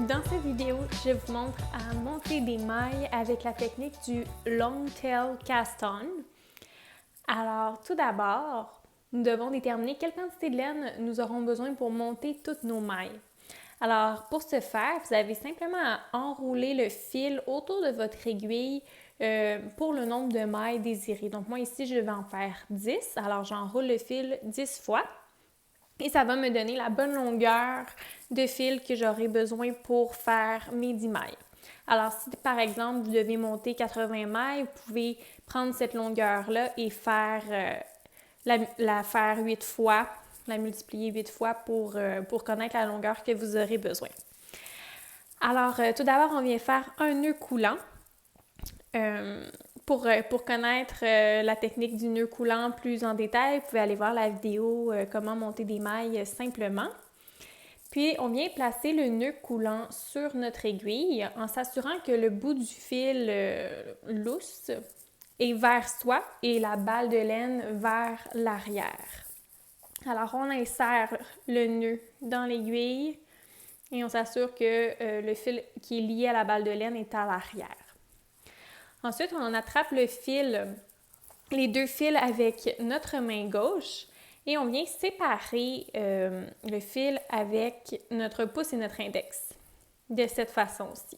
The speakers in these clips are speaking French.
Dans cette vidéo, je vous montre à monter des mailles avec la technique du Long Tail Cast-On. Alors, tout d'abord, nous devons déterminer quelle quantité de laine nous aurons besoin pour monter toutes nos mailles. Alors, pour ce faire, vous avez simplement à enrouler le fil autour de votre aiguille pour le nombre de mailles désirées. Donc, moi ici, je vais en faire 10. Alors, j'enroule le fil 10 fois. Et ça va me donner la bonne longueur de fil que j'aurai besoin pour faire mes 10 mailles. Alors, si par exemple, vous devez monter 80 mailles, vous pouvez prendre cette longueur-là et faire la faire 8 fois, la multiplier 8 fois pour connaître la longueur que vous aurez besoin. Alors, tout d'abord, on vient faire un nœud coulant. Pour connaître la technique du nœud coulant plus en détail, vous pouvez aller voir la vidéo comment monter des mailles simplement. Puis, on vient placer le nœud coulant sur notre aiguille en s'assurant que le bout du fil lousse est vers soi et la balle de laine vers l'arrière. Alors, on insère le nœud dans l'aiguille et on s'assure que le fil qui est lié à la balle de laine est à l'arrière. Ensuite, on attrape le fil, les deux fils avec notre main gauche et on vient séparer le fil avec notre pouce et notre index, de cette façon-ci.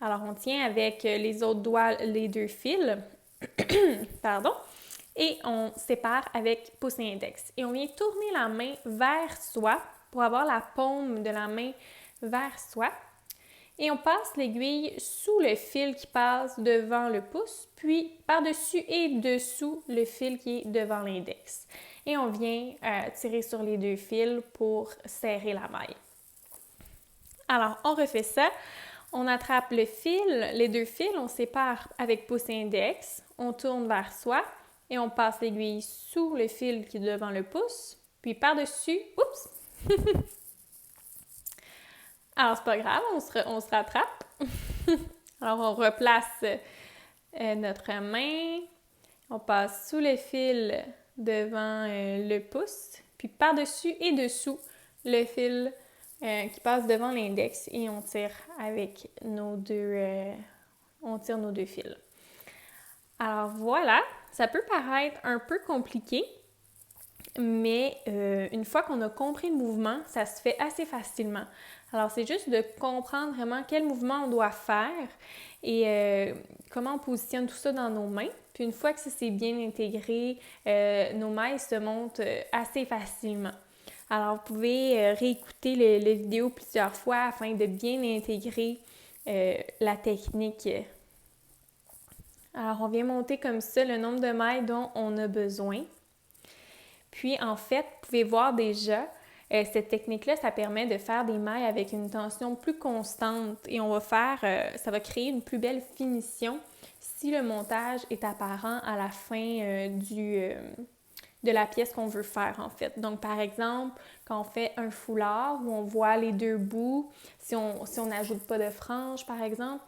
Alors, on tient avec les autres doigts les deux fils, pardon, et on sépare avec pouce et index. Et on vient tourner la main vers soi pour avoir la paume de la main vers soi. Et on passe l'aiguille sous le fil qui passe devant le pouce, puis par-dessus et dessous le fil qui est devant l'index. Et on vient tirer sur les deux fils pour serrer la maille. Alors, on refait ça. On attrape le fil, les deux fils, on sépare avec pouce et index, on tourne vers soi et on passe l'aiguille sous le fil qui est devant le pouce, puis par-dessus, oups! Alors, c'est pas grave, on se rattrape. Alors, on replace notre main. On passe sous le fil devant le pouce, puis par-dessus et dessous le fil qui passe devant l'index et on tire avec nos deux fils. Alors, voilà, ça peut paraître un peu compliqué, mais une fois qu'on a compris le mouvement, ça se fait assez facilement. Alors, c'est juste de comprendre vraiment quel mouvement on doit faire et comment on positionne tout ça dans nos mains. Puis une fois que ça s'est bien intégré, nos mailles se montent assez facilement. Alors, vous pouvez réécouter les vidéos plusieurs fois afin de bien intégrer la technique. Alors, on vient monter comme ça le nombre de mailles dont on a besoin. Puis, en fait, vous pouvez voir déjà, cette technique-là, ça permet de faire des mailles avec une tension plus constante et ça va créer une plus belle finition si le montage est apparent à la fin de la pièce qu'on veut faire, en fait. Donc, par exemple, quand on fait un foulard où on voit les deux bouts, si on n'ajoute pas de franges, par exemple,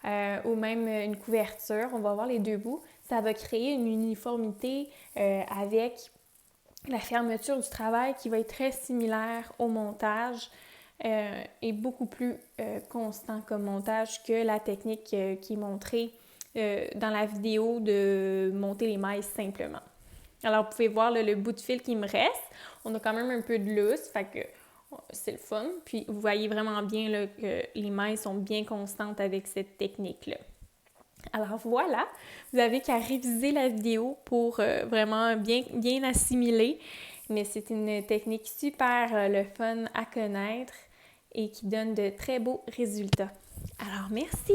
ou même une couverture, on va voir les deux bouts, ça va créer une uniformité avec la fermeture du travail qui va être très similaire au montage et beaucoup plus constant comme montage que la technique qui est montrée dans la vidéo de monter les mailles simplement. Alors, vous pouvez voir le bout de fil qui me reste. On a quand même un peu de lousse, fait que c'est le fun. Puis, vous voyez vraiment bien là, que les mailles sont bien constantes avec cette technique-là. Alors voilà, vous avez qu'à réviser la vidéo pour vraiment bien assimiler, mais c'est une technique super le fun à connaître et qui donne de très beaux résultats. Alors merci!